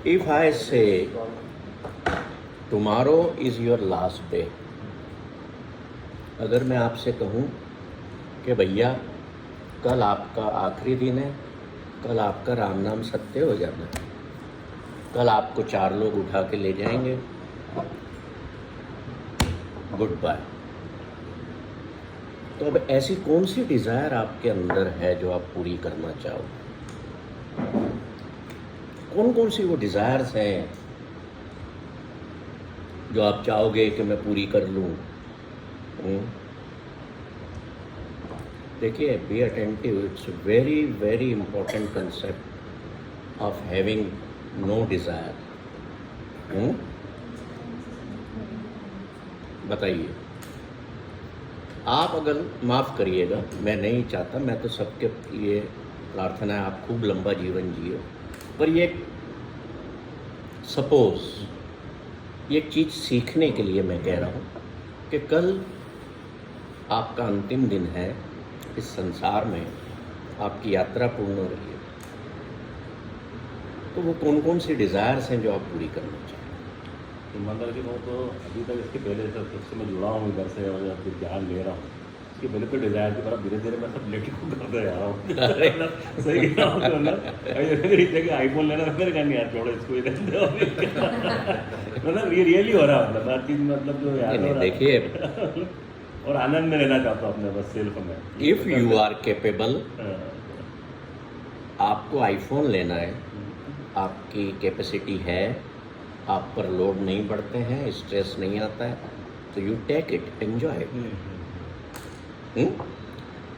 If I say tomorrow is your last day, अगर मैं आपसे कहूँ कि भैया कल आपका आखिरी दिन है, कल आपका राम नाम सत्य हो जाना है, कल आपको 4 लोग उठा के ले जाएंगे, गुड बाय। तो अब ऐसी कौन सी डिज़ायर आपके अंदर है जो आप पूरी करना चाहो? कौन कौन सी वो डिज़ायर्स हैं जो आप चाहोगे कि मैं पूरी कर लूँ? देखिए, be attentive, it's very very important concept of having no desire. बताइए, आप अगर माफ़ करिएगा, मैं नहीं चाहता, मैं तो सबके लिए प्रार्थना है आप खूब लंबा जीवन जियो, पर ये सपोज़ ये चीज़ सीखने के लिए मैं कह रहा हूँ कि कल आपका अंतिम दिन है इस संसार में, आपकी यात्रा पूर्ण हो रही है, तो वो कौन कौन सी डिज़ायर्स हैं जो आप पूरी करना चाहें? ईमानदार की बात, तो अभी तक इसके पहले जब से मैं जुड़ा हूँ इधर से और जब ज्ञान ले रहा हूँ, इसके पहले कोई डिज़ायर की तरफ धीरे धीरे मैं सब लेट को करते जा रहा हूँ। सही कह रहा हूँ तो ना, अभी आईफोन लेना मेरे कहने यार छोड़ो इसको ही रहने दो। मतलब ये रियली हो रहा है, मतलब हर चीज़ मतलब जो यार देखिए और आनंद में रहना चाहता हूँ अपने बस सेल्फ में। इफ़ यू आर केपेबल, आपको आईफोन लेना है, आपकी कैपेसिटी है, आप पर लोड नहीं बढ़ते हैं, स्ट्रेस नहीं आता है, तो यू टेक इट, एंजॉय।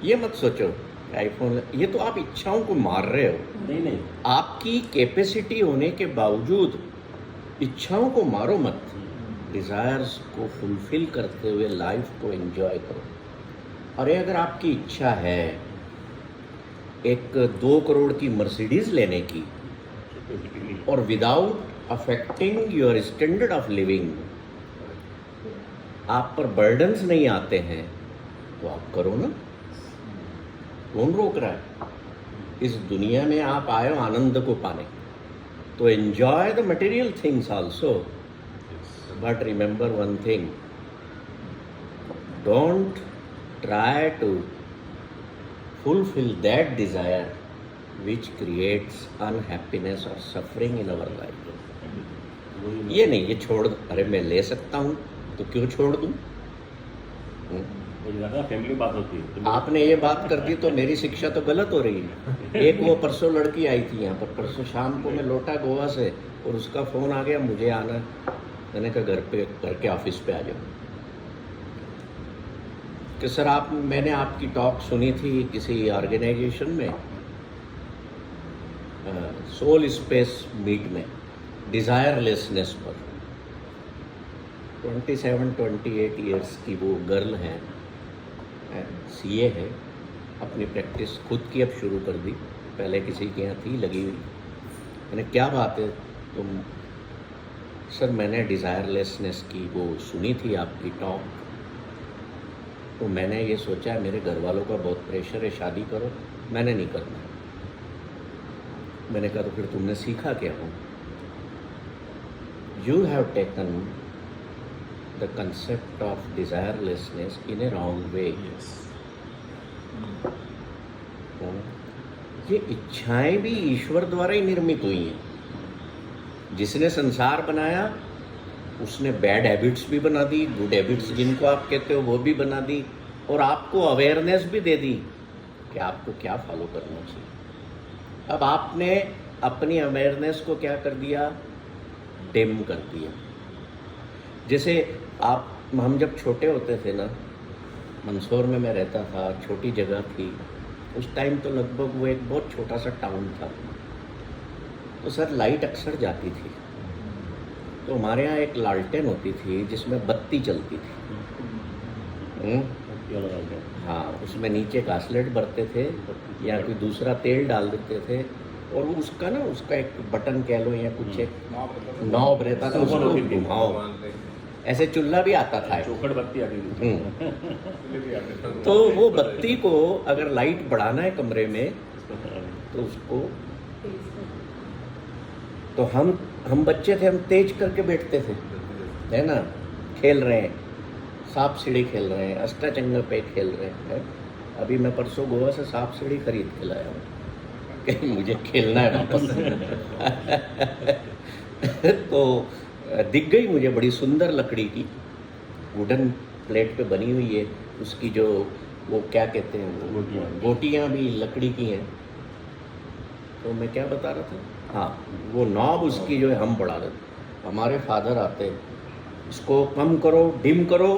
ये मत सोचो आईफोन, ये तो आप इच्छाओं को मार रहे हो। नहीं, आपकी कैपेसिटी होने के बावजूद इच्छाओं को मारो मत, डिज़ायर्स को फुलफिल करते हुए लाइफ को एंजॉय करो। अरे अगर आपकी इच्छा है एक 2 करोड़ की मर्सिडीज़ लेने की और without affecting your standard of living, आप पर बर्डन्स नहीं आते हैं, तो आप करो ना, कौन रोक रहा है? इस दुनिया में आप आए हो आनंद को पाने, तो enjoy the material things also, but remember one thing, don't try to fulfil that desire which creates unhappiness or suffering in our life. ये नहीं, ये छोड़, अरे मैं ले सकता हूँ तो क्यों छोड़ दूँ? फैमिली बात होती है, आपने ये बात कर दी तो मेरी शिक्षा तो गलत हो रही है। एक वो परसों लड़की आई थी यहाँ पर, परसों शाम को मैं लौटा गोवा से और उसका फ़ोन आ गया, मुझे आना। मैंने कहा घर के ऑफिस पे आ जाओ। कि सर मैंने आपकी टॉक सुनी थी किसी ऑर्गेनाइजेशन में, सोल स्पेस मीट में, डिज़ायरलेसनेस पर। 27-28 ईयर्स की वो गर्ल है, सीए है, अपनी प्रैक्टिस खुद की अब शुरू कर दी, पहले किसी के यहाँ थी लगी हुई। मैंने क्या बात है तुम? सर मैंने डिज़ायरलेसनेस की वो सुनी थी आपकी टॉक, तो मैंने ये सोचा मेरे घर वालों का बहुत प्रेशर है, शादी करो, मैंने नहीं करना। मैंने कहा तो फिर तुमने सीखा क्या हो? You have taken the concept of desirelessness in a wrong way. ये इच्छाएं भी ईश्वर द्वारा ही निर्मित हुई हैं। जिसने संसार बनाया उसने बैड हैबिट्स भी बना दी, गुड हैबिट्स जिनको आप कहते हो वो भी बना दी, और आपको अवेयरनेस भी दे दी कि आपको क्या फॉलो करना चाहिए। अब आपने अपनी अवेयरनेस को क्या कर दिया? डिम कर दिया। जैसे हम जब छोटे होते थे ना, मंदसौर में मैं रहता था, छोटी जगह थी उस टाइम, तो लगभग वो एक बहुत छोटा सा टाउन था, तो सर लाइट अक्सर जाती थी, तो हमारे यहाँ एक लालटेन होती थी जिसमें बत्ती चलती थी। हाँ, उसमें नीचे घासलेट भरते थे या कोई दूसरा तेल डाल देते थे, और वो उसका एक बटन कह लो या कुछ एक नॉब रहता था, उसको घुमाओ, ऐसे चूल्हा भी आता था, चौखट बत्ती आती थी। तो वो बत्ती को अगर लाइट बढ़ाना है कमरे में तो उसको तो हम बच्चे थे, हम तेज करके बैठते थे, है ना, खेल रहे हैं, सांप सीढ़ी खेल रहे हैं, अष्टाचंगा पे खेल रहे हैं। अभी मैं परसों गोवा से सांप सीढ़ी खरीद के लाया हूँ कि मुझे खेलना है वापस। तो दिख गई मुझे बड़ी सुंदर लकड़ी की, वुडन प्लेट पे बनी हुई है, उसकी जो वो क्या कहते हैं, वो गोटियाँ भी लकड़ी की हैं। तो मैं क्या बता रहा था, हाँ, वो नॉब उसकी जो है हम बढ़ा देते। हमारे फादर आते, इसको कम करो, डिम करो,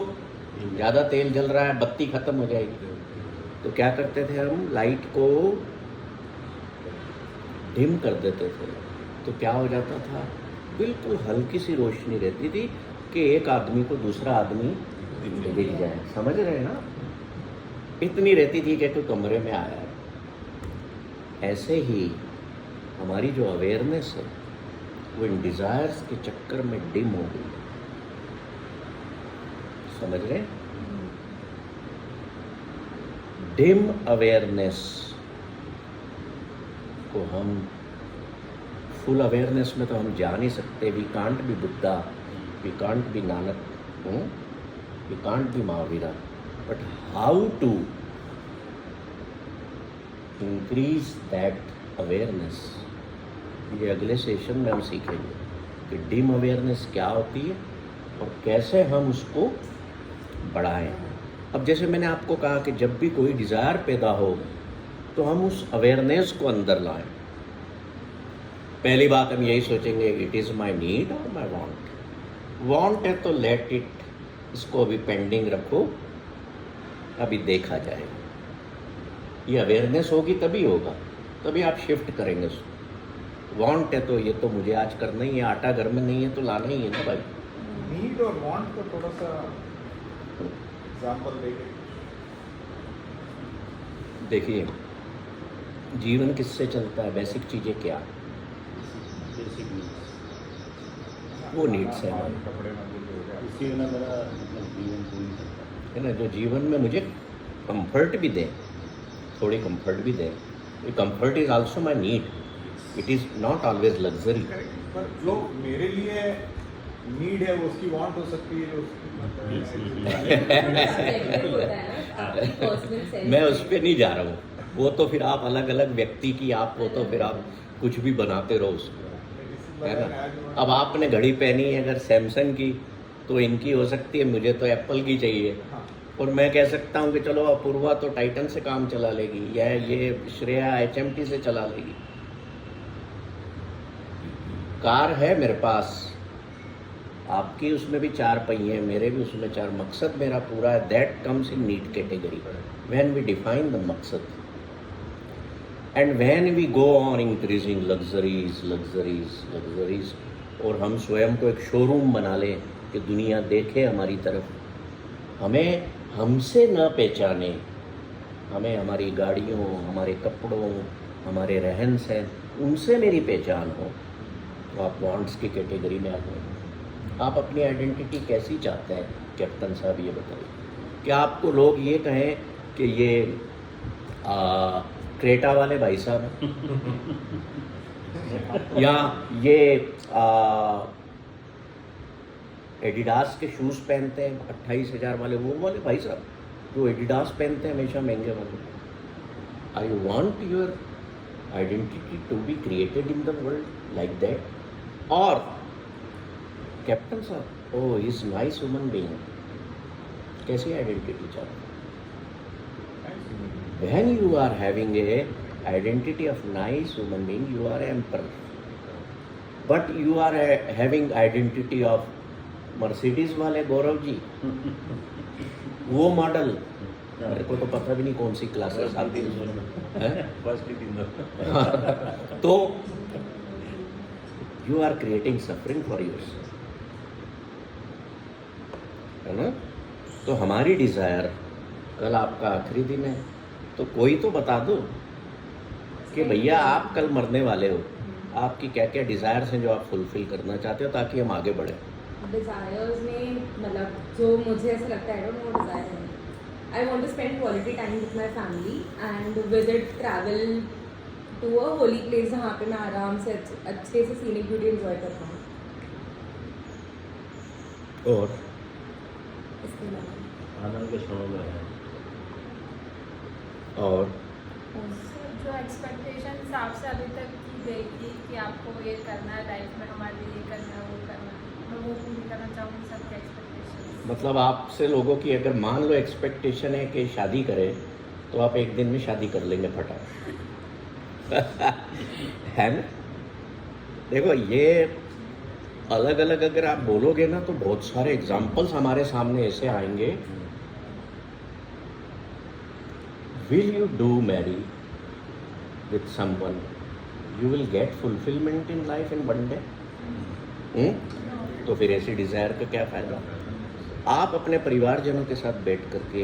ज़्यादा तेल जल रहा है, बत्ती ख़त्म हो जाएगी। तो क्या करते थे हम, लाइट को डिम कर देते थे। तो क्या हो जाता था, बिल्कुल हल्की सी रोशनी रहती थी कि एक आदमी को दूसरा आदमी दिख जाए। समझ रहे हैं ना, इतनी रहती थी कि कोई कमरे में आया है। ऐसे ही हमारी जो अवेयरनेस है वो इन डिज़ायर्स के चक्कर में डिम हो गई। समझ रहे हैं? डिम अवेयरनेस को हम फुल अवेयरनेस में तो हम जा नहीं सकते। We can't be Buddha, we can't be Nanak, we can't be Mahavira, but how to increase that awareness, ये अगले सेशन में हम सीखेंगे कि डिम अवेयरनेस क्या होती है और कैसे हम उसको बढ़ाएं। अब जैसे मैंने आपको कहा कि जब भी कोई डिज़ायर पैदा हो तो हम उस अवेयरनेस को अंदर लाएं। पहली बात हम यही सोचेंगे, इट इज़ माई नीड और माई वांट। वांट है तो लेट इट, इसको अभी पेंडिंग रखो, अभी देखा जाएगा। ये अवेयरनेस होगी तभी होगा, तभी आप शिफ्ट करेंगे उसको। वांट है तो ये तो मुझे आज करना ही है, आटा घर में नहीं है तो लाना ही है ना भाई। नीड और वांट को थोड़ा सा एग्जांपल देंगे। देखिए, जीवन किससे चलता है, बेसिक चीज़ें क्या, वो नीड्स है हमारी, कपड़े मंदिर हो गया, इसके बिना मेरा मतलब जीवन पूरी सकता है ना, जो जीवन में मुझे कंफर्ट भी दे, थोड़ी कंफर्ट भी दे। Comfort is also my need, it is not always luxury. पर जो मेरे लिए नीड है वो उसकी वांट हो सकती है, जो मैं उस पर नहीं जा रहा हूँ, वो तो फिर आप अलग अलग व्यक्ति की, आप वो तो फिर आप कुछ भी बनाते रहो उसको, है ना। अब आपने घड़ी पहनी है अगर सैमसंग की, तो इनकी हो सकती है, मुझे तो एप्पल की चाहिए। और मैं कह सकता हूँ कि चलो अपूर्वा तो टाइटन से काम चला लेगी, या ये श्रेया HMT से चला लेगी। कार है मेरे पास, आपकी उसमें भी 4 पहिए, मेरे भी उसमें 4, मकसद मेरा पूरा है। That comes in need category when we define the मकसद, and when we go on increasing luxuries luxuries luxuries, और हम स्वयं को एक शोरूम बना लें कि दुनिया देखे हमारी तरफ, हमें हमसे न पहचाने, हमें हमारी गाड़ियों, हमारे कपड़ों, हमारे रहन सहन, उनसे मेरी पहचान हो, तो आप वांट्स की कैटेगरी में आ जाएंगे। आप अपनी आइडेंटिटी कैसी चाहते हैं कैप्टन साहब, ये बताइए। क्या आपको लोग ये कहें कि ये क्रेटा वाले भाई साहब हैं, या ये एडिडास के शूज़ पहनते हैं 28,000 वाले, वो वाले भाई साहब जो एडिडास पहनते हैं हमेशा महंगे वाले। I want your identity to be created in the world like that, और कैप्टन साहब oh is nice human being, कैसी आइडेंटिटी चाहते हैं? When you are having a identity of nice human being, you are emperor. But you are having identity of Mercedes वाले गौरव जी, वो model मेरे को तो पता भी नहीं कौन सी क्लासेस आती है, तो you are creating suffering for yourself, है ना। तो हमारी डिज़ायर, कल आपका आखिरी दिन है, तो कोई तो बता दो कि भैया आप कल मरने वाले हो, आपकी क्या क्या डिज़ायर्स हैं जो आप फुलफिल करना चाहते हो, ताकि हम आगे बढ़ें। डिज़ायर्स में मतलब जो मुझे ऐसा लगता है, वो डिज़ायर है, I want to spend quality time with my family and visit travel to a holy place जहाँ पे मैं आराम से अच्छे से सीनिक ब्यूटी एंजॉय कर पाऊँ। और इसके अलावा आनंद के क्षणों में है। और जो एक्सपेक्टेशंस आपसे अभी तक की गई थी कि आपको ये करना है लाइफ में, हमारे लिए ये करना है, वो करना है, मैं वो पूरी करना चाहूँगी सबके एक्सपेक्टेशंस। मतलब आपसे लोगों की अगर मान लो एक्सपेक्टेशन है कि शादी करें, तो आप एक दिन में शादी कर लेंगे फटाफट। है ना? देखो ये अलग अलग अगर आप बोलोगे ना तो बहुत सारे एग्जाम्पल्स हमारे सामने ऐसे आएंगे। Will you do marry with someone, you will get fulfillment in life in one day? तो फिर ऐसी डिज़ायर का क्या फ़ायदा? आप अपने परिवारजनों के साथ बैठ करके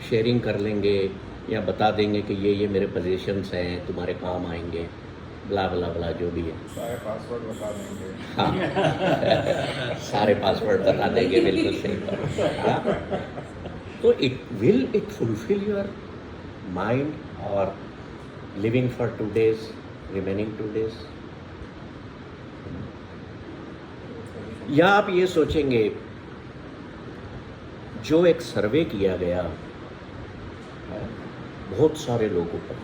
शेयरिंग कर लेंगे या बता देंगे कि ये मेरे पोजीशंस हैं, तुम्हारे काम आएंगे, ब्ला ब्ला ब्ला जो भी है। सारे पासवर्ड बता देंगे। हाँ सारे पासवर्ड बता देंगे, बिल्कुल सही बात। हाँ? तो it fulfil your mind or living for 2 days, remaining 2 days? या आप ये सोचेंगे, जो एक सर्वे किया गया बहुत सारे लोगों पर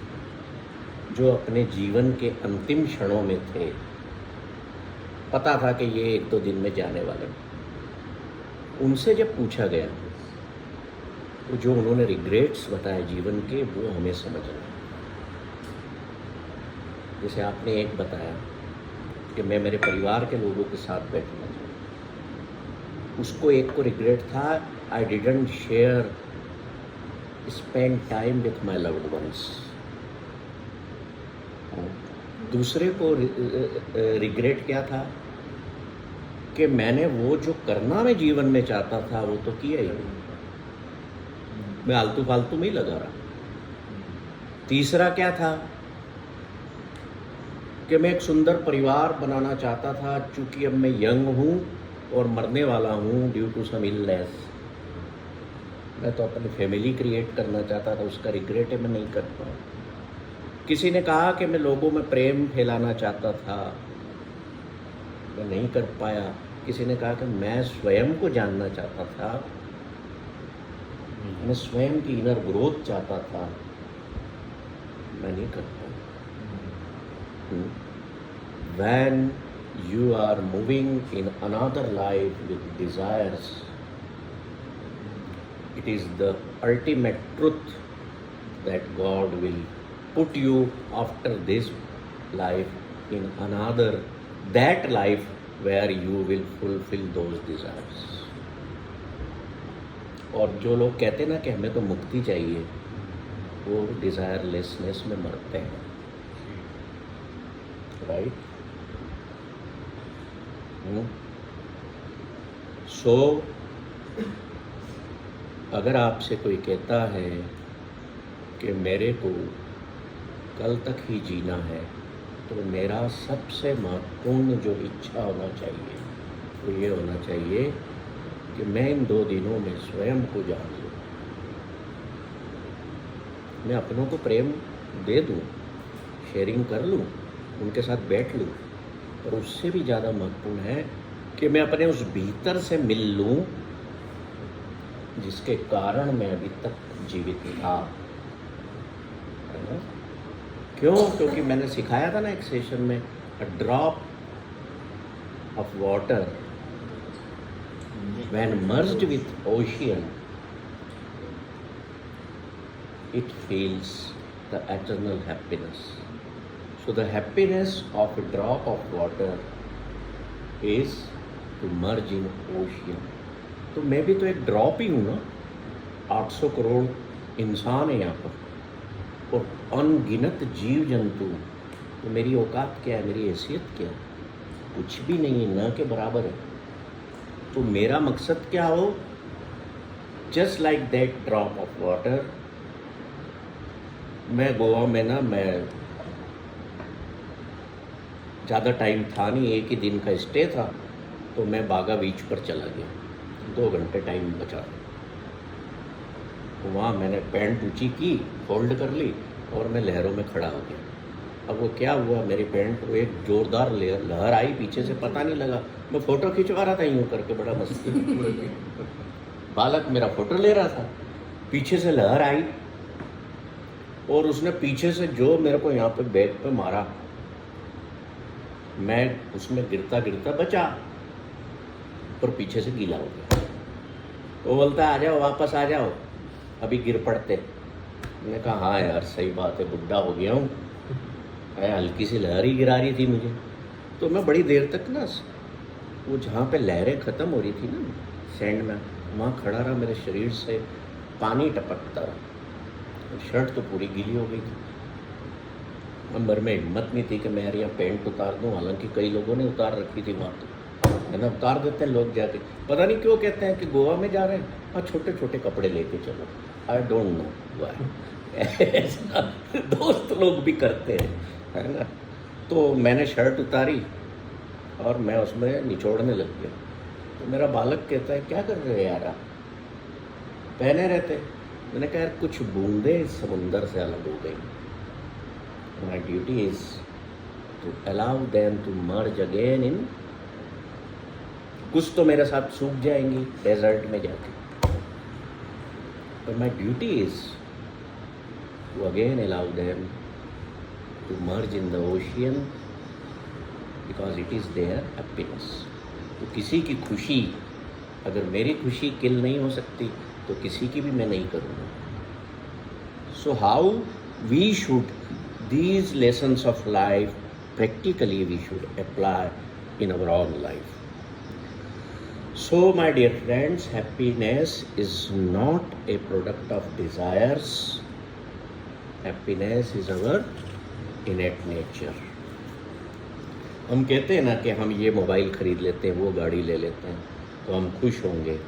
जो अपने जीवन के अंतिम क्षणों में थे, पता था कि ये 1-2 दिन में जाने वाले, उनसे जब पूछा गया तो जो उन्होंने रिग्रेट्स बताए जीवन के, वो हमें समझना। जैसे आपने एक बताया कि मैं मेरे परिवार के लोगों के साथ बैठना चाहता, उसको एक को रिग्रेट था, I didn't share spend time with my loved ones. दूसरे को रिग्रेट क्या था कि मैंने वो जो करना मैं जीवन में चाहता था वो तो किया ही नहीं, मैं आलतू फालतू में ही लगा रहा। तीसरा क्या था कि मैं एक सुंदर परिवार बनाना चाहता था, चूंकि अब मैं यंग हूँ और मरने वाला हूँ ड्यू टू सम इलनेस, मैं तो अपनी फैमिली क्रिएट करना चाहता था, उसका रिग्रेट है मैं नहीं कर पाया। किसी ने कहा कि मैं लोगों में प्रेम फैलाना चाहता था, मैं नहीं कर पाया। किसी ने कहा कि मैं स्वयं को जानना चाहता था, मैं स्वयं की इनर ग्रोथ चाहता था, मैं नहीं कर पाया। When you are moving in another life with desires, it is the ultimate truth that God will put you after this life in another, that life where you will fulfill those desires. और जो लोग कहते हैं ना कि हमें तो मुक्ति चाहिए, वो डिज़ायरलेसनेस में मरते हैं, राइट? सो अगर आपसे कोई कहता है कि मेरे को कल तक ही जीना है, तो मेरा सबसे महत्वपूर्ण जो इच्छा होना चाहिए वो ये होना चाहिए कि मैं इन 2 दिनों में स्वयं को जान लूँ, मैं अपनों को प्रेम दे दूँ, शेयरिंग कर लूँ, उनके साथ बैठ लूँ, और उससे भी ज़्यादा महत्वपूर्ण है कि मैं अपने उस भीतर से मिल लूँ जिसके कारण मैं अभी तक जीवित था। है ना? क्यों? क्योंकि मैंने सिखाया था ना एक सेशन में, a drop of water when merged with ocean, it feels the eternal happiness. So the happiness of a drop of water is to merge in ocean. तो मैं भी तो एक ड्रॉप ही हूँ ना, 800 करोड़ इंसान है यहाँ पर और अनगिनत जीव जंतु, तो मेरी औकात क्या है, मेरी हैसियत क्या है? कुछ भी नहीं है, न के बराबर है। तो मेरा मकसद क्या हो, just like that drop of water. मैं गोवा में ना, मैं ज़्यादा टाइम था नहीं, एक ही दिन का स्टे था, तो मैं बागा बीच पर चला गया, 2 घंटे टाइम बचा। तो वहाँ मैंने पैंट ऊँची की, फोल्ड कर ली और मैं लहरों में खड़ा हो गया। अब वो क्या हुआ, मेरी पैंट को एक जोरदार लहर आई पीछे से, पता नहीं लगा। मैं फ़ोटो खिंचवा रहा था यूँ करके, बड़ा मस्ती बालक मेरा फ़ोटो ले रहा था, पीछे से लहर आई और उसने पीछे से जो मेरे को यहाँ पे बैक पे मारा, मैं उसमें गिरता गिरता बचा पर पीछे से गीला हो गया। वो बोलता है आ जाओ, वापस आ जाओ, अभी गिर पड़ते। मैंने कहा हाँ यार सही बात है, बुढ़ा हो गया हूँ, हल्की सी लहर ही गिरा रही थी मुझे। तो मैं बड़ी देर तक ना वो जहाँ पे लहरें ख़त्म हो रही थी ना सैंड में, वहाँ खड़ा रहा, मेरे शरीर से पानी टपकता रहा, शर्ट तो पूरी गीली हो गई थी। अंबर में हिम्मत नहीं थी कि मैं यार यहाँ पेंट उतार दूँ, हालांकि कई लोगों ने उतार रखी थी वहाँ, तो है ना, उतार देते हैं लोग जाके। पता नहीं क्यों कहते हैं कि गोवा में जा रहे हैं, हाँ छोटे छोटे कपड़े लेके चलो, आई डोंट नो व्हाई, ऐसा दोस्त लोग भी करते हैं, है ना। तो मैंने शर्ट उतारी और मैं उसमें निचोड़ने लग गया। तो मेरा बालक कहता है क्या कर रहे हो यार आप, पहने रहते। मैंने कहा यार कुछ बूंदे समुंदर से अलग हो गई, my duty is to allow them to merge again in, कुछ तो मेरे साथ सूख जाएंगी डेजर्ट में जाके, but my duty is to again allow them to merge in the ocean because it is their happiness. तो किसी की खुशी, अगर मेरी खुशी किल नहीं हो सकती तो किसी की भी मैं नहीं करूँगा। So how we should these lessons of life practically we should apply in our own life. So my dear friends, happiness is not a product of desires. Happiness is our innate nature. हम कहते हैं ना कि हम ये mobile खरीद लेते हैं, वो गाड़ी ले लेते हैं तो हम खुश होंगे।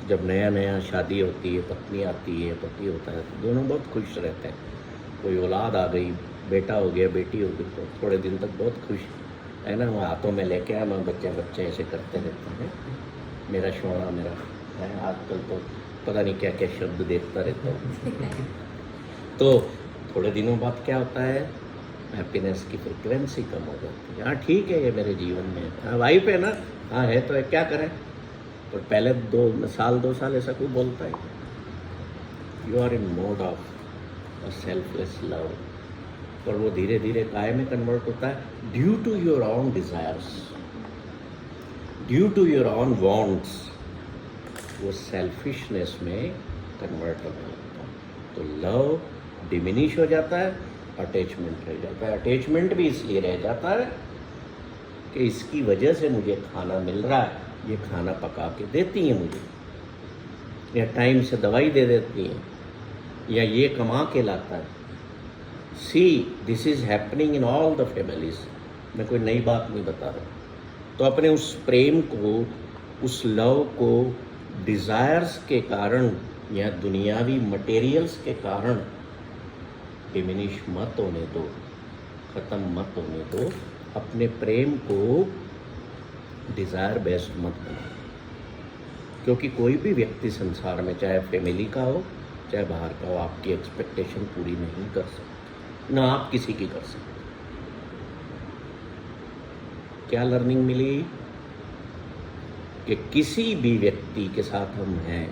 जब नया नया शादी होती है, पत्नी आती है, पति होता है, तो दोनों बहुत खुश रहते हैं। कोई औलाद आ गई, बेटा हो गया, बेटी हो गई, तो थोड़े दिन तक बहुत खुश है ना, वो हाथों में लेके आया, मैं बच्चे बच्चे ऐसे करते रहते हैं, मेरा शोना मेरा है। आजकल तो पता नहीं क्या क्या शब्द देखता रहता हूँ। तो थोड़े दिनों बाद क्या होता है, हैप्पीनेस की फ्रिक्वेंसी कम हो जाती है। हाँ ठीक है, ये मेरे जीवन में हाँ वाइफ है ना, हाँ है तो है, क्या करें। और पहले 2 साल ऐसा कोई बोलता है, you are in mode of a selfless love, और वो धीरे धीरे काय में कन्वर्ट होता है, due to your own desires, due to your own wants, वो सेल्फिशनेस में कन्वर्ट होने लगता है। तो लव डिमिनिश हो जाता है, अटैचमेंट रह जाता है। अटैचमेंट भी इसलिए रह जाता है कि इसकी वजह से मुझे खाना मिल रहा है, ये खाना पका के देती है मुझे, या टाइम से दवाई दे देती है, या ये कमा के लाता है। See this is happening in all the families. मैं कोई नई बात नहीं बता रहा। तो अपने उस प्रेम को, उस लव को डिज़ायर्स के कारण या दुनियावी मटेरियल्स के कारण डिमिनिश मत होने दो, ख़त्म मत होने दो। अपने प्रेम को डिज़ायर बेस्ड मत बनाओ, क्योंकि कोई भी व्यक्ति संसार में, चाहे फैमिली का हो चाहे बाहर का हो, आपकी एक्सपेक्टेशन पूरी नहीं कर सकता, ना आप किसी की कर सकते। क्या लर्निंग मिली कि किसी भी व्यक्ति के साथ हम हैं,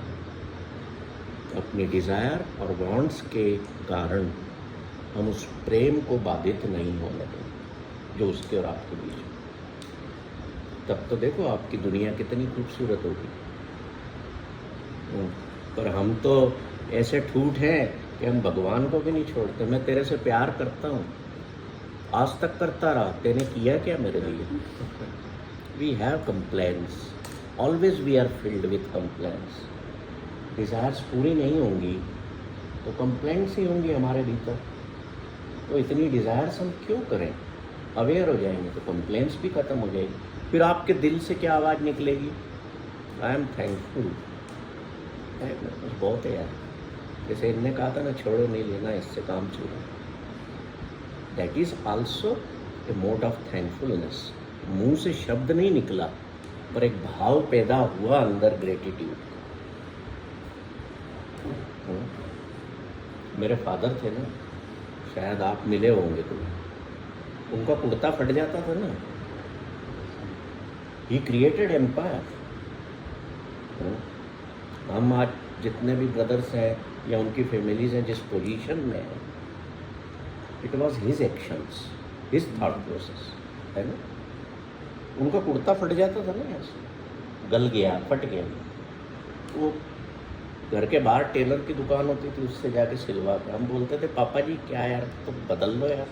अपनी डिज़ायर और वांट्स के कारण हम उस प्रेम को बाधित नहीं होने दें जो उसके और आपके बीच है। तब तो देखो आपकी दुनिया कितनी खूबसूरत होगी। पर हम तो ऐसे ठूठ हैं कि हम भगवान को भी नहीं छोड़ते। मैं तेरे से प्यार करता हूँ, आज तक करता रहा, तेने किया क्या मेरे लिए। We have complaints, always we are filled with complaints. Desires पूरी नहीं होंगी तो कंप्लेंट्स ही होंगी हमारे भीतर। तो इतनी डिज़ायर्स हम क्यों करें। अवेयर हो जाएंगे तो कंप्लेंट्स भी ख़त्म हो जाएगी। फिर आपके दिल से क्या आवाज़ निकलेगी, आई एम थैंकफुल। बहुत है यार, जैसे इनने कहा था ना, छोड़ो नहीं लेना, इससे काम छोड़ो। That is also a mode of thankfulness. मुंह से शब्द नहीं निकला पर एक भाव पैदा हुआ अंदर, ग्रेटिट्यूड। मेरे फादर थे ना, शायद आप मिले होंगे तो, उनका कुर्ता फट जाता था ना, ही क्रिएटेड एम्पायर। हम आज जितने भी ब्रदर्स हैं या उनकी फैमिलीज हैं जिस पोजीशन में है, it was his actions, his thought process, है ना। उनका कुर्ता फट जाता था ना, ऐसे गल गया, फट गया, वो घर के बाहर टेलर की दुकान होती थी, उससे जाके सिलवा के हम बोलते थे पापा जी क्या यार, तो बदल लो यार।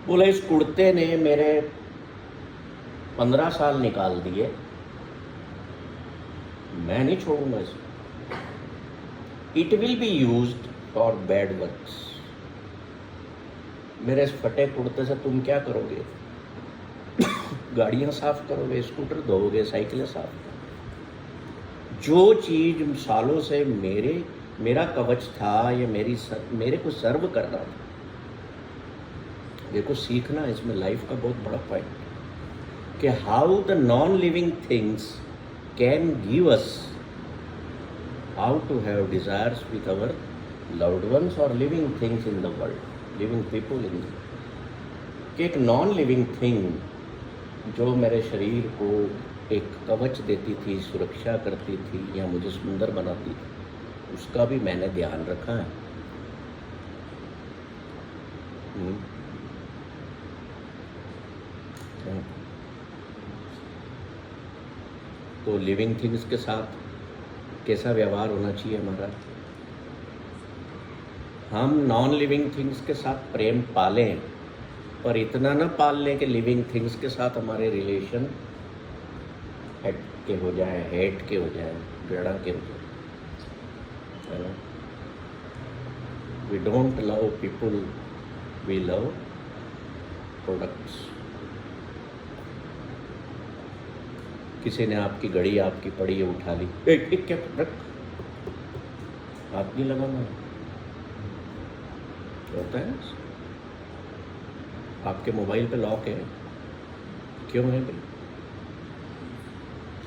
बोला इस कुर्ते ने मेरे 15 साल निकाल दिए, मैं नहीं छोड़ूंगा इसको। It will be used for bad works. मेरे इस फटे कुर्ते से तुम क्या करोगे? गाड़ियां साफ करोगे, स्कूटर धोओगे, साइकिलें साफ करोगे। जो चीज सालों से मेरा कवच था, ये मेरे को सर्व कर रहा था। देखो सीखना इसमें लाइफ का बहुत बड़ा पॉइंट कि how the non living things can give us how to have desires with our loved ones और living things in the world, living people in कि एक नॉन लिविंग थिंग जो मेरे शरीर को एक कवच देती थी, सुरक्षा करती थी या मुझे सुंदर बनाती थी, उसका भी मैंने ध्यान रखा है। तो लिविंग थिंग्स के साथ कैसा व्यवहार होना चाहिए हमारा? हम नॉन लिविंग थिंग्स के साथ प्रेम पालें, पर इतना ना पाल लें कि लिविंग थिंग्स के साथ हमारे रिलेशन हेट के हो जाए, हेट के हो जाए, घृणा के हो जाए, है ना। We don't love people, we love products. किसी ने आपकी घड़ी आपकी पड़ी है, उठा ली, एक क्या प्रोडक्ट, हाथ नहीं लगाना होता है। आपके मोबाइल पे लॉक है, क्यों है भाई?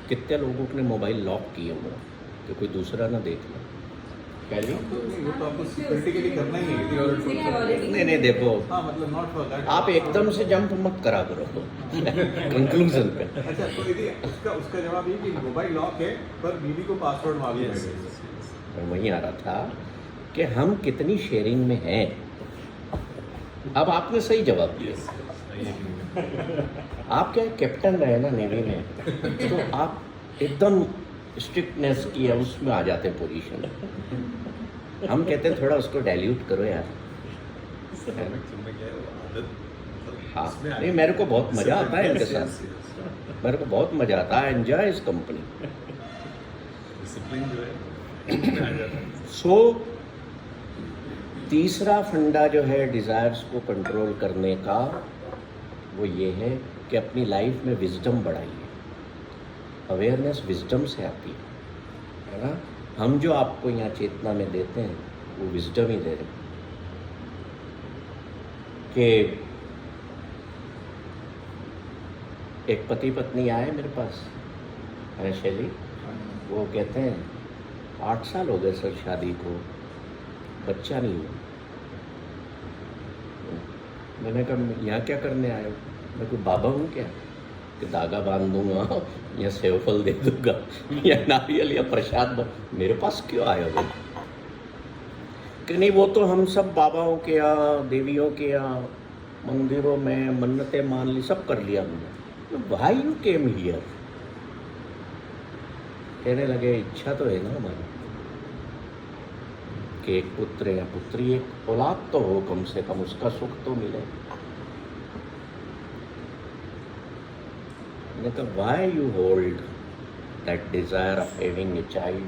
कितने लोगों ने मोबाइल लॉक किए हुए कि कोई दूसरा ना देख ले? पहले वो तो आपको सिक्योरिटी के लिए करना ही है। नहीं देखो, हाँ मतलब नॉट फॉर दैट। आप एकदम से जंप मत करा करो कंक्लूजन पे। अच्छा तो यदि उसका जवाब ये कि मोबाइल लॉक है पर बीवी को पासवर्ड मालूम है। मैं वहीं आ रहा था कि हम कितनी शेयरिंग में हैं। अब आपने सही जवाब दिया। आप क्या कैप्टन रहे ना नेवी में, तो आप एकदम स्ट्रिक्टनेस की है उसमें आ जाते हैं पोजीशन। हम कहते हैं थोड़ा उसको डाइल्यूट करो यार। हाँ नहीं, मेरे को बहुत मज़ा आता है इनके साथ, मेरे को बहुत मज़ा आता है, एंजॉय इस कंपनी। सो तीसरा फंडा जो है डिज़ायर्स को कंट्रोल करने का, वो ये है कि अपनी लाइफ में विजडम बढ़ाइए। अवेयरनेस विजडम से आती है ना। हम जो आपको यहाँ चेतना में देते हैं वो विजडम ही दे रहे हैं कि एक पति पत्नी आए मेरे पास, है शैली, वो कहते हैं 8 साल हो गए सर शादी को, बच्चा नहीं हुआ। मैंने कहा यहाँ क्या करने आए हो? मैं कोई बाबा हूँ क्या कि धागा बांध दूंगा या सेवफल दे दूंगा या नारियल या प्रसाद? मेरे पास क्यों आए हो? कि नहीं वो तो हम सब बाबाओं के यहाँ, देवियों के यहाँ, मंदिरों में मन्नतें मान ली, सब कर लिया हमने। Why you came here? कहने लगे इच्छा तो है ना हमारी कि एक पुत्र या पुत्री, एक औलाद तो हो कम से कम, उसका सुख तो मिले। मैंने कहा why you hold that desire of having a child?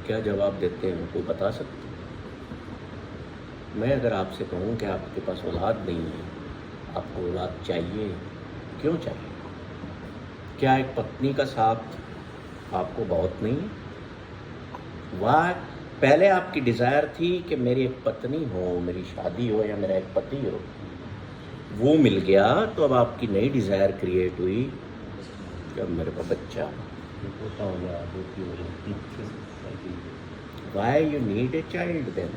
क्या जवाब देते हैं, कोई बता सकते? मैं अगर आपसे कहूँ कि आपके पास औलाद नहीं है, आपको औलाद चाहिए, क्यों चाहिए? क्या एक पत्नी का साथ आपको बहुत नहीं है? वाह, पहले आपकी डिज़ायर थी कि मेरी एक पत्नी हो, मेरी शादी हो या मेरा एक पति हो, वो मिल गया तो अब आपकी नई डिज़ायर क्रिएट हुई क्या मेरे का बच्चा, पोता हो गया, पोती हो गया, why you need a child then?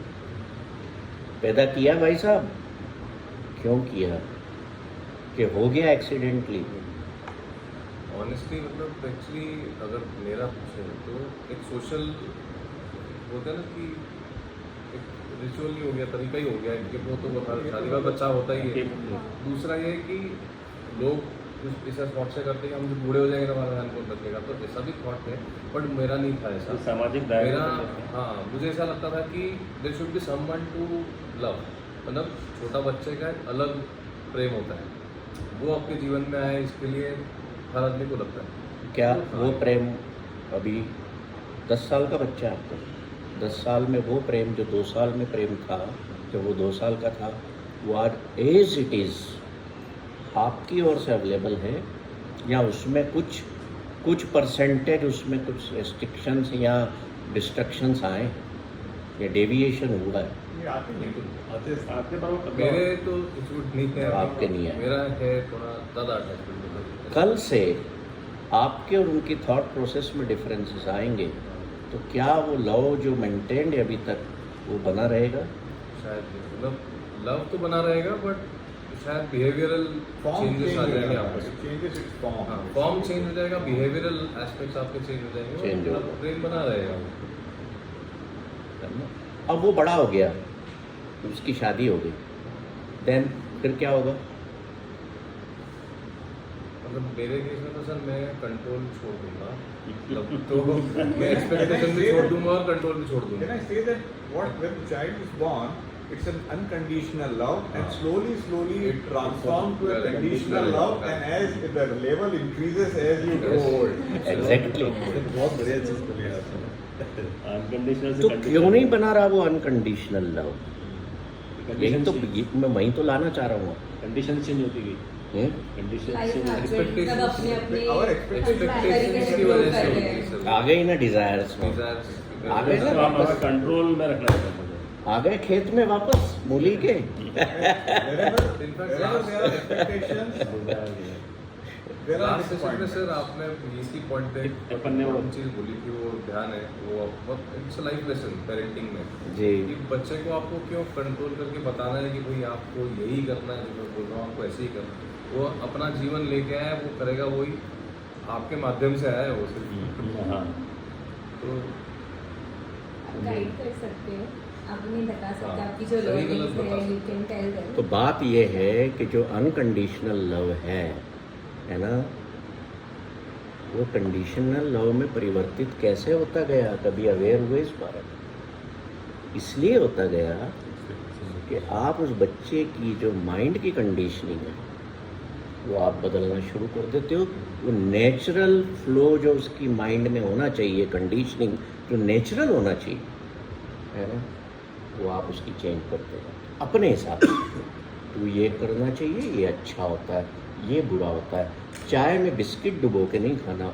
पैदा किया भाई साहब, क्यों किया? कि हो गया एक्सीडेंटली? ऑनेस्टली मतलब एक्चुअली अगर मेरा पूछे तो एक सोशल होता है ना कि एक रिचुअल नहीं हो गया, तरीका ही हो गया कि वो तो शादी का बच्चा होता ही है। दूसरा ये है कि लोग इस थॉट से करते हैं कि हम जब बूढ़े हो जाएंगे तो हमारा ध्यान कौन रखेगा, तो ऐसा भी थॉट है, बट मेरा नहीं था ऐसा। सामाजिक मेरा दायरा, हाँ, मुझे ऐसा लगता था कि there should be someone to love, मतलब छोटा बच्चे का एक अलग प्रेम होता है, वो आपके जीवन में आए, इसके लिए हर आदमी को लगता है। क्या तो वो प्रेम अभी 10 साल का बच्चा है आपको, 10 साल में वो प्रेम जो 2 साल में प्रेम था, जो वो 2 साल का था, वो आज एज इट इज़ आपकी ओर से अवेलेबल है, या उसमें कुछ परसेंटेज उसमें कुछ रेस्ट्रिक्शंस या डिस्ट्रक्शंस आए या डेविएशन हुआ है? ये आते नहीं तो आते आपके बराबर मेरे तो इंस्टीट्यूट नहीं है, आपके नहीं है। मेरा है थोड़ा ज़्यादा अटैचमेंट। कल से आपके और उनकी थॉट प्रोसेस में डिफरेंसेस आएंगे, तो क्या वो लव जो मेंटेन्ड है अभी तक वो बना रहेगा? शायद मतलब लव तो बना रहेगा, बट शायद बिहेवियरल चेंजेस आ जाएंगे आपस में। चेंजेस इट्स हाँ, फॉर्म चेंज हो जाएगा, बिहेवियरल एस्पेक्ट्स आपके चेंज हो जाएंगे, Change और होगा। प्रेम बना रहेगा। अब वो बड़ा हो गया, उसकी शादी हो गई, देन फिर क्या होगा? मतलब मेरे केस में तो सर मैं कंट्रोल छोड़ दूंगा, मतलब तो मैं एक्सपेक्टेशन भी छोड़ दूंगा और कंट्रोल भी छोड़ Can दूंगा। I say that when the child is born, it's an unconditional love, and slowly it transforms to a Correct. conditional love, and as the level increases as you grow old. Exactly. बहुत बढ़िया चीज बोली आपने। Unconditional तो क्यों नहीं बना रहा वो अनकंडीशनल लव? यही तो मैं वहीं तो लाना चाह रहा हूँ। कंडीशन चेंज होती गई, हम्म? कंडीशन लाइफ चेंज में Expectations- सब अपने अपने Our एक्सपेक्टेशंस की वजह से होती है सर। आ गई ना डिजायर्स में, Desires की आ वजह गए से। ना आप वापस, कंट्रोल में रखना चाहते हैं। आ गए खेत में वापस मूली के। Wherever In fact, there are expectations, there are last session में disappointments. सर आपने इसी पॉइंट पे अपन ने वो- चीज़ बोली थी, वो ध्यान है, वो बहुत इट्स लाइफ लेसन पेरेंटिंग में जी। कि बच्चे को आपको क्यों कंट्रोल करके बताना है कि भाई आपको यही करना है, जो मैं बोल रहा हूँ आपको ऐसे ही करना है। वो अपना जीवन लेके आया है, वो करेगा, वही आपके माध्यम से आया है वो सिर्फ। हाँ, तो गाइड कर सकते हो, आप नहीं बता सकते हाँ, आपकी जो सही गलत लर्निंग्स बता है, सकते यू कैन टेल देम। तो बात ये है कि जो अनकंडीशनल लव है ना, वो कंडीशनल लव में परिवर्तित कैसे होता गया? कभी अवेयर हुए इस बारे में? इसलिए होता गया कि आप उस बच्चे की जो माइंड की कंडीशनिंग है वो आप बदलना शुरू कर देते हो। वो नेचुरल फ्लो जो उसकी माइंड में होना चाहिए, कंडीशनिंग जो नेचुरल होना चाहिए, है ना, वो आप उसकी चेंज करते हो अपने हिसाब से। तो ये करना चाहिए, ये अच्छा होता है, ये बुरा होता है। चाय में बिस्किट डुबो के नहीं खाना,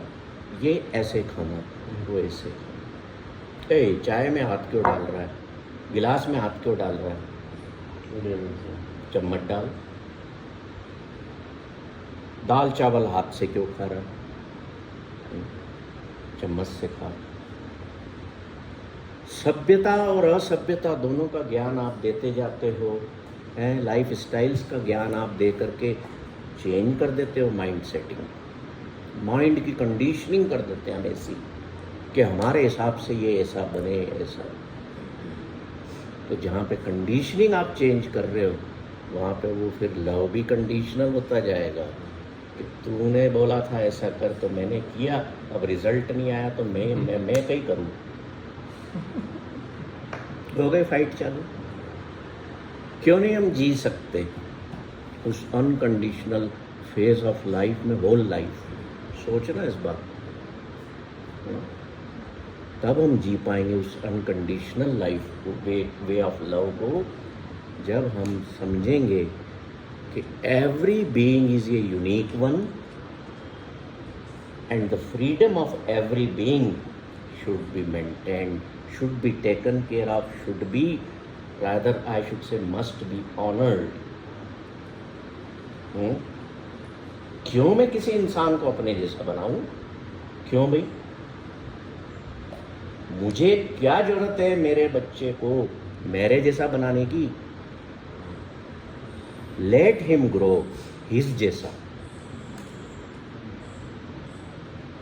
ये ऐसे खाना, वो ऐसे खाना। ए, चाय में हाथ क्यों डाल रहा है? गिलास में हाथ क्यों डाल रहा है? चम्मच डाल। दाल चावल हाथ से क्यों खा रहा है? चम्मच से खा। सभ्यता और असभ्यता दोनों का ज्ञान आप देते जाते हो, हैं, लाइफ स्टाइल्स का ज्ञान आप दे करके चेंज कर देते हो माइंड सेटिंग, माइंड की कंडीशनिंग कर देते हैं हम ऐसी कि हमारे हिसाब से ये ऐसा बने, ऐसा। तो जहाँ पे कंडीशनिंग आप चेंज कर रहे हो, वहाँ पे वो फिर लव भी कंडीशनल होता जाएगा कि तूने बोला था ऐसा कर तो मैंने किया, अब रिजल्ट नहीं आया तो मैं कहीं करूँ। हो गए फाइट चालू। क्यों नहीं हम जी सकते उस अनकंडीशनल फेज ऑफ लाइफ में होल लाइफ? सोचना इस बात, तब हम जी पाएंगे उस अनकंडीशनल लाइफ को, वे ऑफ लव को, जब हम समझेंगे कि every being is a unique one and the freedom of every being should be maintained, should be taken care of, should be, rather I should say must be honored. क्यों मैं किसी इंसान को अपने जैसा बनाऊं? क्यों भाई? मुझे क्या जरूरत है मेरे बच्चे को मेरे जैसा बनाने की? लेट हिम ग्रो हिज जैसा,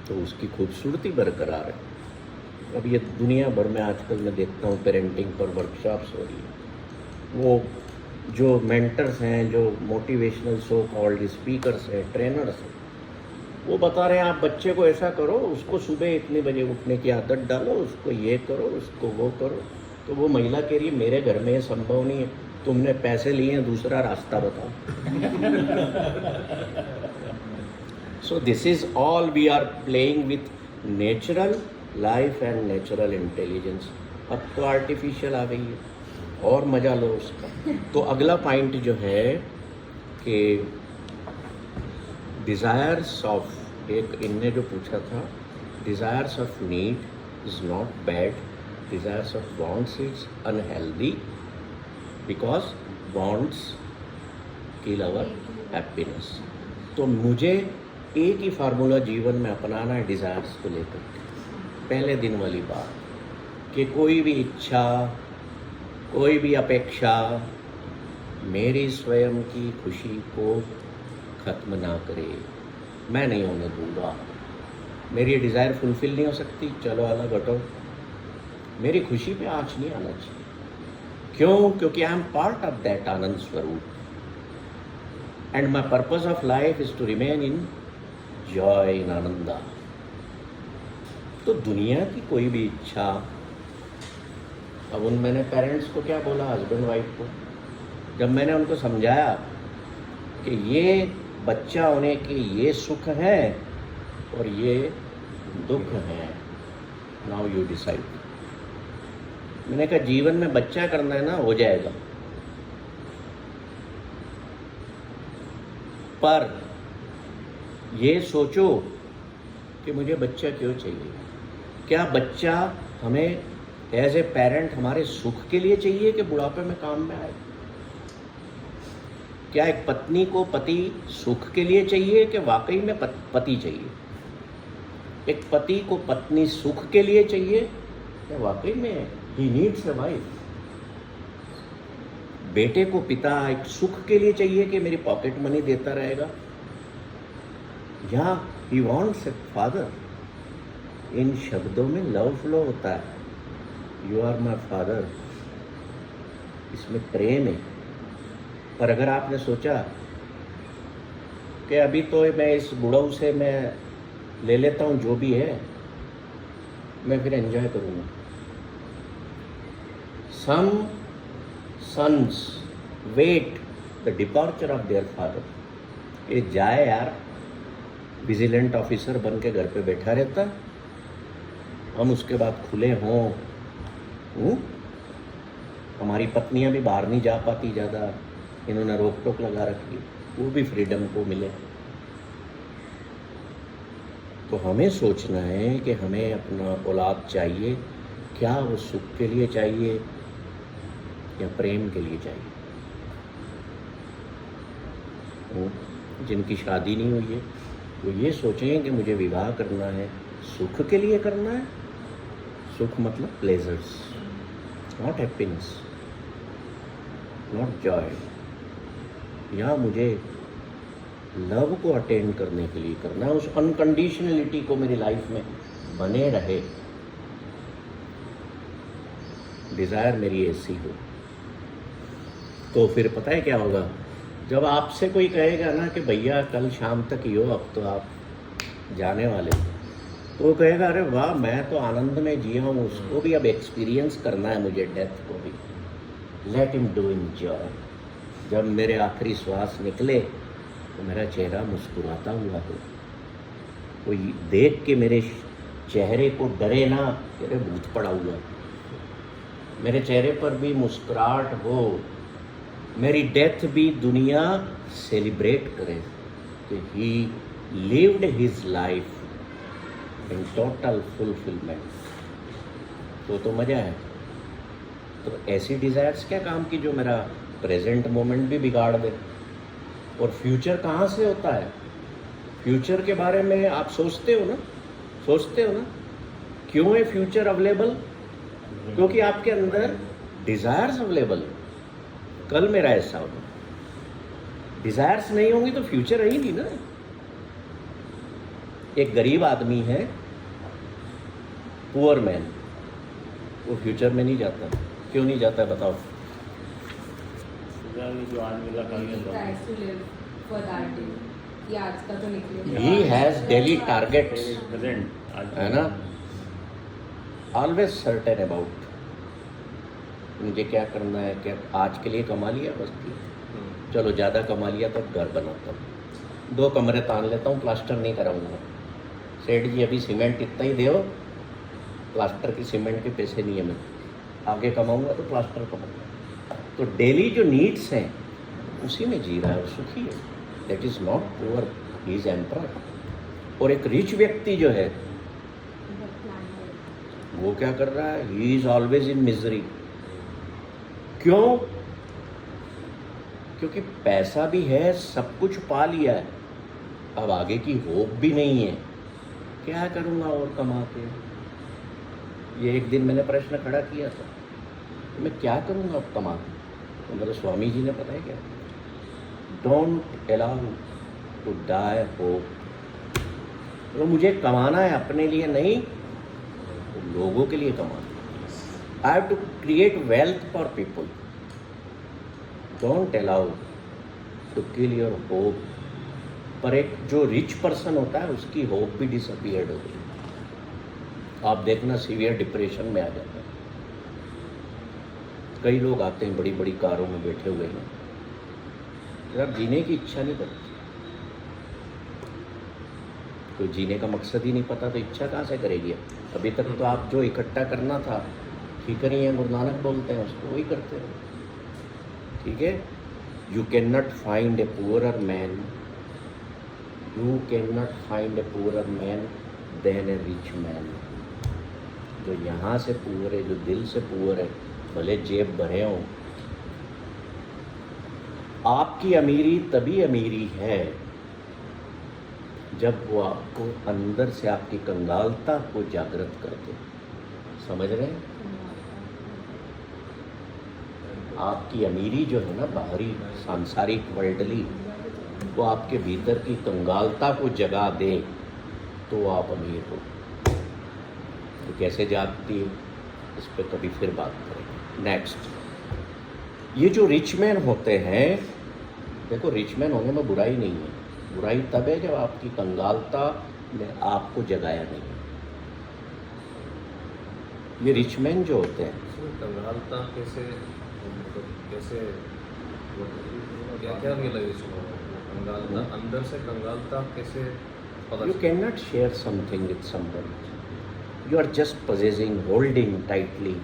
तो उसकी खूबसूरती बरकरार है। अब ये दुनिया भर में आजकल मैं देखता हूँ पेरेंटिंग पर वर्कशॉप्स हो रही है। वो जो मेंटर्स हैं, जो मोटिवेशनल सो कॉल्ड स्पीकर्स हैं, ट्रेनर्स हैं, वो बता रहे हैं आप बच्चे को ऐसा करो, उसको सुबह इतने बजे उठने की आदत डालो, उसको ये करो, उसको वो करो। तो वो महिला कह रही है मेरे घर में ये संभव नहीं है, तुमने पैसे लिए हैं, दूसरा रास्ता बताओ। So this is all we are playing with natural life and natural intelligence. अब तो आर्टिफिशियल आ गई है, और मजा लो उसका। तो अगला पॉइंट जो है कि डिज़ायर्स ऑफ, एक इनने जो पूछा था, desires of need is not bad, desires of wants is unhealthy, because wants kill our happiness. तो मुझे एक ही फार्मूला जीवन में अपनाना है डिज़ायर्स को लेकर। पहले दिन वाली बात कि कोई भी इच्छा, कोई भी अपेक्षा मेरी स्वयं की खुशी को ख़त्म ना करे, मैं नहीं होने दूंगा। मेरी डिज़ायर फुलफिल नहीं हो सकती, चलो अलग हटो। मेरी खुशी पे आँच नहीं आना चाहिए। क्यों? क्योंकि I am part of that anand swaroop and my purpose of life is to remain in joy, in ananda. तो दुनिया की कोई भी इच्छा, अब उन मैंने पेरेंट्स को क्या बोला, हस्बैंड वाइफ को, जब मैंने उनको समझाया कि ये बच्चा होने के ये सुख है और ये दुख है, नाउ यू डिसाइड। मैंने कहा जीवन में बच्चा करना है ना, हो जाएगा, पर ये सोचो कि मुझे बच्चा क्यों चाहिए। क्या बच्चा हमें एज ए पेरेंट हमारे सुख के लिए चाहिए कि बुढ़ापे में काम में आए? क्या एक पत्नी को पति सुख के लिए चाहिए कि वाकई में पति चाहिए? एक पति को पत्नी सुख के लिए चाहिए या वाकई में ही नीड्स अ वाइफ? बेटे को पिता एक सुख के लिए चाहिए कि मेरी पॉकेट मनी देता रहेगा, या ही वांट्स ए फादर? इन शब्दों में लव फ्लो होता है, यू आर माई फादर, इसमें प्रेम है। पर अगर आपने सोचा कि अभी तो मैं इस बुढ़ऊ से मैं ले लेता हूँ जो भी है, मैं फिर एंजॉय करूँगा। Some sons wait the departure of their father. ये जाए यार, विजिलेंट ऑफिसर बन के घर पे बैठा रहता, हम उसके बाद खुले हों। हमारी पत्नियां भी बाहर नहीं जा पाती ज़्यादा, इन्होंने रोक टोक लगा रखी, वो भी फ्रीडम को मिले। तो हमें सोचना है कि हमें अपना औलाद चाहिए, क्या वो सुख के लिए चाहिए या प्रेम के लिए चाहिए। जिनकी शादी नहीं हुई है वो ये सोचें कि मुझे विवाह करना है, सुख के लिए करना है। सुख मतलब pleasures, not happiness, not Joy. या मुझे लव को अटेंड करने के लिए करना है, उस अनकंडीशनलिटी को मेरी लाइफ में बने रहे, डिज़ायर मेरी ऐसी हो। तो फिर पता है क्या होगा, जब आपसे कोई कहेगा ना कि भैया कल शाम तक ही हो, अब तो आप जाने वाले हो, तो वो कहेगा अरे वाह, मैं तो आनंद में जिया हूँ, उसको भी अब एक्सपीरियंस करना है मुझे, डेथ को भी। Let him do enjoy. जब मेरे आखिरी श्वास निकले तो मेरा चेहरा मुस्कुराता हुआ हो, कोई देख के मेरे चेहरे को डरे ना कि अरे भूत पड़ा हुआ, मेरे चेहरे पर भी मुस्कुराहट हो, मेरी डेथ भी दुनिया सेलिब्रेट करे कि ही lived his life in total fulfilment. तो मज़ा है। तो ऐसी डिज़ायर्स क्या काम की जो मेरा प्रेजेंट मोमेंट भी बिगाड़ दे। और फ्यूचर कहाँ से होता है? फ्यूचर के बारे में आप सोचते हो ना, क्यों है फ्यूचर अवेलेबल? क्योंकि आपके अंदर डिजायर्स अवेलेबल है। कल मेरा ऐसा होगा, डिजायर्स नहीं होंगी तो फ्यूचर है ही नहीं ना। एक गरीब आदमी है, पुअर मैन, वो फ्यूचर में नहीं जाता। क्यों नहीं जाता बताओ? जो आदमी का काम है tries to live for that day कि आज का तो निकले। He has daily targets, present है ना? ऑलवेज सर्टेन अबाउट मुझे क्या करना है, क्या आज के लिए कमा लिया बस ठीक। चलो ज़्यादा कमा लिया तो घर बनाता हूँ, 2 कमरे तान लेता हूँ, प्लास्टर नहीं कराऊंगा। सेठ जी अभी सीमेंट इतना ही दो, प्लास्टर की सीमेंट के पैसे नहीं है, मैं आगे कमाऊंगा तो प्लास्टर कमाऊंगा। तो डेली जो नीड्स हैं उसी में जी रहा है, वो सुखी है। That is not poor, he is emperor. और एक रिच व्यक्ति जो है वो क्या कर रहा है? He is always in misery. क्यों? क्योंकि पैसा भी है, सब कुछ पा लिया है, अब आगे की होप भी नहीं है। क्या करूँगा और कमा के? ये एक दिन मैंने प्रश्न खड़ा किया था, मैं क्या करूँगा अब कमा के? तो मेरे स्वामी जी ने पता है क्या, don't allow to die hope. तो मुझे कमाना है अपने लिए नहीं, तो लोगों के लिए कमाना। I have to create wealth for people. Don't allow to kill your hope. पर एक जो रिच पर्सन होता है उसकी होप भी डिसअपियर्ड हो गई। आप देखना सीवियर डिप्रेशन में आ जाता है। कई लोग आते हैं बड़ी बड़ी कारों में बैठे हुए हैं, जरा जीने की इच्छा नहीं करती। तो जीने का मकसद ही नहीं पता तो इच्छा कहाँ से करेगी? अभी तक तो आप जो इकट्ठा करना था, ठीक नहीं है, गुरु नानक बोलते हैं उसको, वही करते हो, ठीक है। You can not find a poorer man, you can not find a poorer man than a rich man. जो यहाँ से पुअर है, जो दिल से पुअर है, भले जेब भरे हों, आपकी अमीरी तभी अमीरी है जब वो आपको अंदर से आपकी कंगालता को जागृत कर दे। समझ रहे हैं? आपकी अमीरी जो है ना, बाहरी सांसारिक वर्ल्डली, वो आपके भीतर की कंगालता को जगा दे तो आप अमीर हो। तो कैसे जागती है, इस पर कभी फिर बात करेंगे। नेक्स्ट, ये जो रिच मैन होते हैं, देखो रिच मैन होने में बुराई नहीं है। बुराई तब है जब आपकी कंगालता ने आपको जगाया नहीं। ये रिच मैन जो होते हैं, कंगालता कैसे क्या क्या रियलाइजेशन हो? कंगालता अंदर से कंगालता कैसे पता you can not share something with someone, you are just possessing, holding tightly,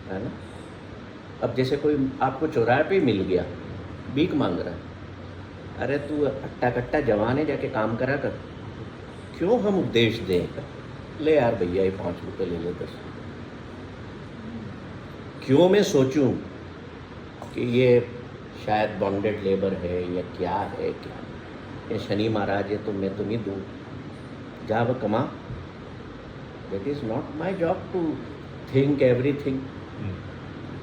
है ना। अब जैसे कोई आपको चौराहे पे मिल गया, भीख मांग रहा है, अरे तू अट्टा कट्टा जवान है, जाके काम करा कर। क्यों हम उपदेश दें? ले यार भैया ये 5 रुपये ले ले 10। क्यों मैं सोचूं कि ये शायद बॉन्डेड लेबर है या क्या है, क्या ये शनि महाराज है तो मैं तो नहीं दूँ, जा वो कमा। That is not my job to think everything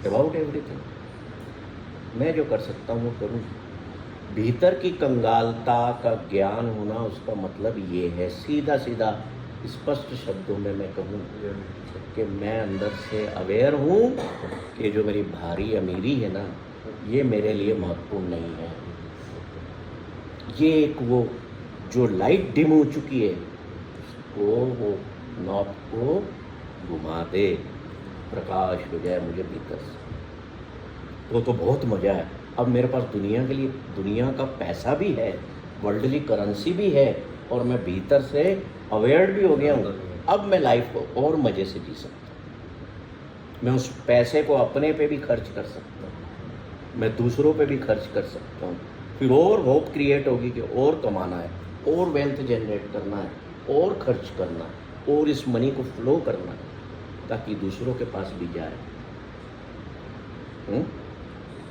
about everything. मैं जो कर सकता हूँ वो करूँ। भीतर की कंगालता का ज्ञान होना, उसका मतलब ये है, सीधा सीधा स्पष्ट शब्दों में मैं कहूँ कि मैं अंदर से अवेयर हूँ कि जो मेरी भारी अमीरी है ना, ये मेरे लिए महत्वपूर्ण नहीं है। ये एक वो जो लाइट डिम हो चुकी है, उसको वो नॉब को घुमा दे, प्रकाश हो जाए मुझे भीतर से, तो बहुत मज़ा है। अब मेरे पास दुनिया के लिए दुनिया का पैसा भी है, वर्ल्डली करेंसी भी है, और मैं भीतर से अवेयर भी हो गया हूँ। अब मैं लाइफ को और मज़े से जी सकता हूँ। मैं उस पैसे को अपने पे भी खर्च कर सकता हूँ, मैं दूसरों पे भी खर्च कर सकता हूँ। फिर और होप क्रिएट होगी कि और कमाना है, और वेल्थ जनरेट करना है, और खर्च करना है, और इस मनी को फ्लो करना है ताकि दूसरों के पास भी जाए।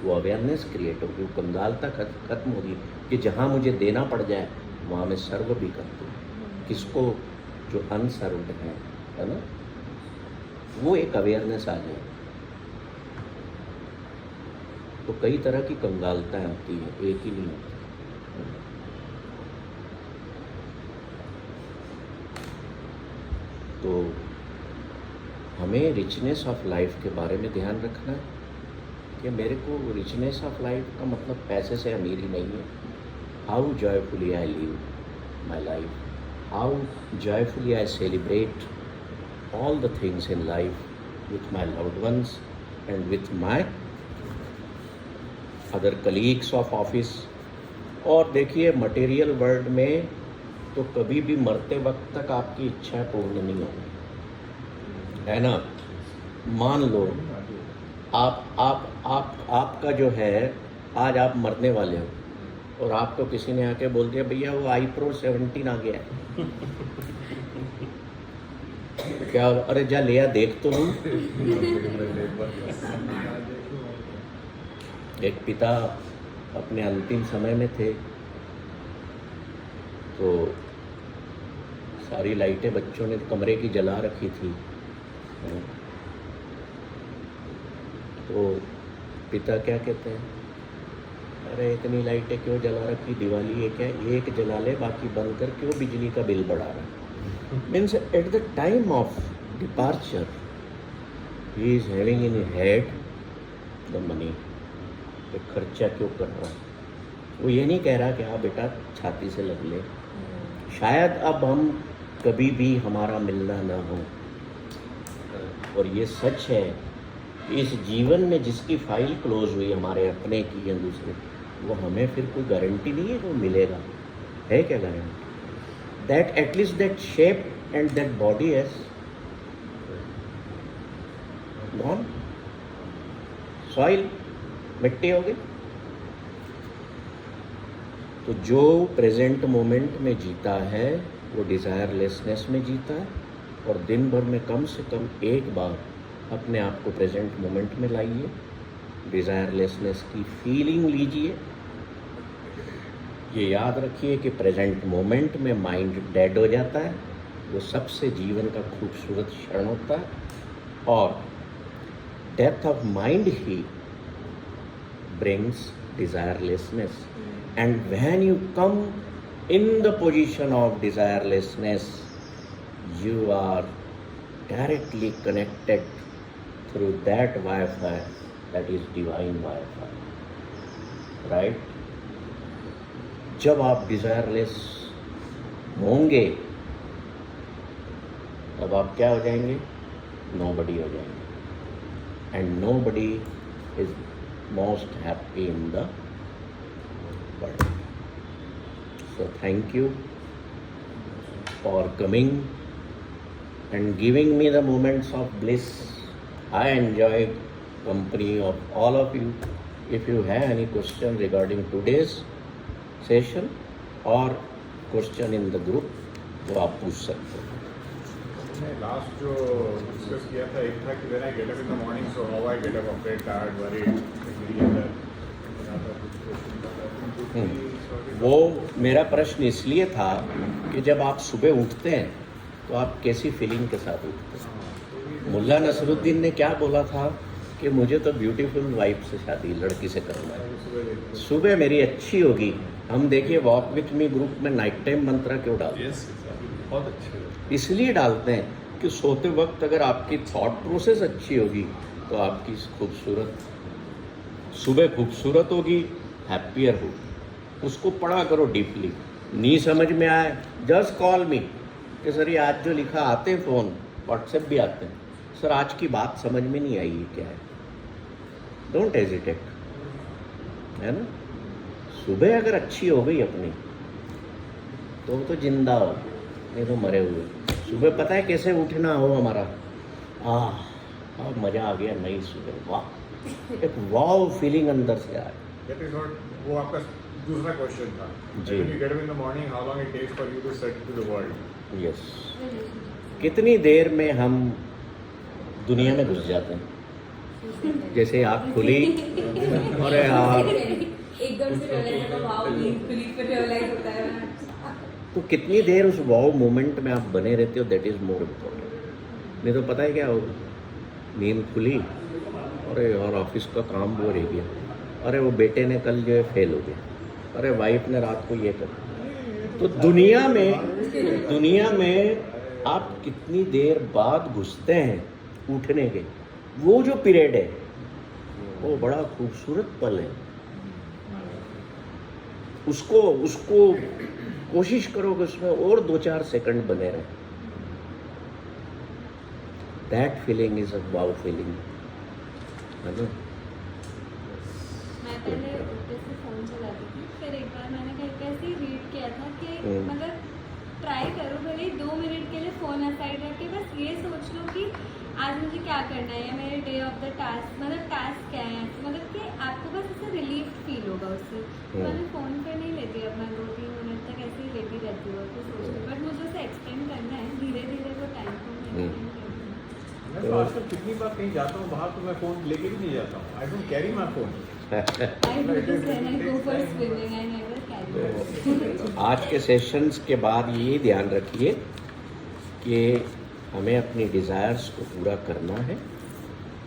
वो अवेयरनेस क्रिएट होगी, वो कंगालता खत्म होगी कि जहाँ मुझे देना पड़ जाए वहाँ मैं सर्व भी कर दूँ किसको, जो अनसर्व्ड है ना, वो एक अवेयरनेस आ जाए। तो कई तरह की कंगालताएं आती है, एक ही नहीं होती। तो हमें रिचनेस ऑफ लाइफ के बारे में ध्यान रखना है कि मेरे को रिचनेस ऑफ लाइफ का मतलब पैसे से अमीरी नहीं है। How joyfully I live my life, how joyfully I celebrate all the things in life with my loved ones and with my other colleagues of office। और देखिए मटेरियल वर्ल्ड में तो कभी भी मरते वक्त तक आपकी इच्छा पूर्ण नहीं होगी, है ना। मान लो आपका जो है आज आप मरने वाले हो और आपको किसी ने आके बोल दिया भैया वो iPro 17 आ गया है क्या, अरे जा लिया देख तो लूं। एक पिता अपने अंतिम समय में थे, तो सारी लाइटें बच्चों ने कमरे की जला रखी थी। तो पिता क्या कहते हैं, अरे इतनी लाइटें क्यों जला रखी, दिवाली एक है, एक जला ले बाकी बंद कर, क्यों बिजली का बिल बढ़ा रहा है। Means at the time of departure he is having in his head the money, तो खर्चा क्यों कर रहा है। वो ये नहीं कह रहा कि हाँ बेटा छाती से लग ले, शायद अब हम कभी भी हमारा मिलना ना हो। और ये सच है कि इस जीवन में जिसकी फाइल क्लोज हुई हमारे अपने की या दूसरे, वो हमें फिर कोई गारंटी नहीं है वो मिलेगा, है क्या guarantee. That at least that shape and that body has gone, soil मिट्टी हो गई। तो जो प्रेजेंट मोमेंट में जीता है वो डिज़ायरलेसनेस में जीता है। और दिन भर में कम से कम एक बार अपने आप को प्रेजेंट मोमेंट में लाइए, डिज़ायरलेसनेस की फीलिंग लीजिए। ये याद रखिए कि प्रेजेंट मोमेंट में माइंड डेड हो जाता है, वो सबसे जीवन का खूबसूरत क्षण होता है। और डेथ ऑफ माइंड ही brings desirelessness. And when you come in the position of desirelessness, you are directly connected through that Wi-Fi, that is divine Wi-Fi, right? जब आप डिज़ायरलेस होंगे तब आप क्या हो जाएंगे, नोबडी हो जाएंगे। And nobody is most happy in the world. So thank you for coming and giving me the moments of bliss. I enjoyed company of all of you. If you have any question regarding today's session or question in the group, तो आप पूछ सकते हो। हमने last जो discuss किया था एक था कि when I get up in the morning, so how I get up afraid, tired, worried, मेरे अंदर कुछ क्वेश्चन था। वो मेरा प्रश्न इसलिए था कि जब आप सुबह उठते हैं तो आप कैसी फीलिंग के साथ उठते हैं। मुल्ला नसरुद्दीन ने क्या बोला था कि मुझे तो ब्यूटीफुल वाइफ से शादी, लड़की से करना है, सुबह मेरी अच्छी होगी। हम देखिए वॉक विथ मी ग्रुप में नाइट टाइम मंत्रा क्यों डालते हैं, बहुत अच्छे इसलिए डालते हैं कि सोते वक्त अगर आपकी थॉट प्रोसेस अच्छी होगी तो आपकी सुबह खूबसूरत होगी, हैप्पियर होगी। उसको पढ़ा करो डीपली। नहीं समझ में आए जस्ट कॉल मी कि सर ये आज जो लिखा, आते हैं फ़ोन, व्हाट्सएप भी आते हैं, सर आज की बात समझ में नहीं आई, ये क्या है। डोंट हेजिटेट, है ना। सुबह अगर अच्छी हो गई अपनी तो जिंदा हो, नहीं तो मरे हुए। सुबह पता है कैसे उठना हो हमारा, मज़ा आ गया, नई सुबह, वाह, एक वाव फीलिंग अंदर से आए। That is what, वो आपका दूसरा क्वेश्चन था। जी। When you get up in the morning, how long it takes for you to set to the world? Yes, कितनी देर में हम दुनिया में घुस जाते हैं। जैसे आँख खुली, अरे यार एकदम से रियलाइज होता है, वाओ नींद खुली, फिर रियलाइज होता है तो कितनी देर उस वाव मोमेंट में आप बने रहते हो, दैट इज़ मोर इम्पोर्टेंट। नहीं तो पता है क्या हो, नींद खुली, अरे और ऑफिस का काम वो रह गया, अरे वो बेटे ने कल जो है फेल हो गया, अरे वाइफ ने रात को ये कर। तो दुनिया में आप कितनी देर बाद घुसते हैं उठने के, वो जो पीरियड है वो बड़ा खूबसूरत पल है। उसको कोशिश करो कि उसमें और 2-4 सेकंड बने रहे। That feeling is a wow feeling, है ना। मैं पहले उठते से फ़ोन चलाती थी, फिर एक बार मैंने कहीं पे ऐसे ही रीड किया था कि मतलब ट्राई करो भले ही 2 मिनट के लिए फ़ोन असाइड रख के बस ये सोच लो कि आज मुझे क्या करना है या मेरे डे ऑफ द टास्क, मतलब टास्क क्या है, मतलब कि आपको बस ऐसे रिलीफ फील होगा उससे। तो मैं फ़ोन पे नहीं लेती, अब मैं 2-3 मिनट तक ऐसे ही लेती रहती हूँ तो सोचती, बट मुझे उसे एक्सटेंड करना है धीरे धीरे वो टाइम को मैं एक्सटेंड करती हूँ। मैं तो आजकल कितनी बार कहीं जाता हूँ बाहर तो मैं फ़ोन लेके भी नहीं जाता हूँ। I don't carry my phone. I do this when I go for swimming, I never carry it. आज के सेशंस के बाद ये ध्यान रखिए कि हमें अपनी डिज़ायर्स को पूरा करना है।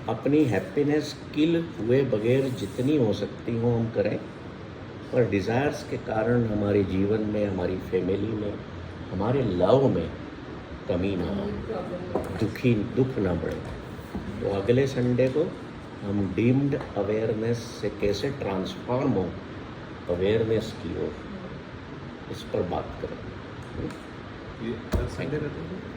अपनी हैप्पीनेस किल हुए बगैर जितनी हो सकती हो हम करें, और डिज़ायर्स के कारण हमारे जीवन में, हमारी फैमिली में, हमारे लव में कमी ना हो, दुख ना बढ़े। तो अगले संडे को हम डीम्ड अवेयरनेस से कैसे ट्रांसफॉर्म हो अवेयरनेस की ओर, इस पर बात करें। ये संडे रहते हैं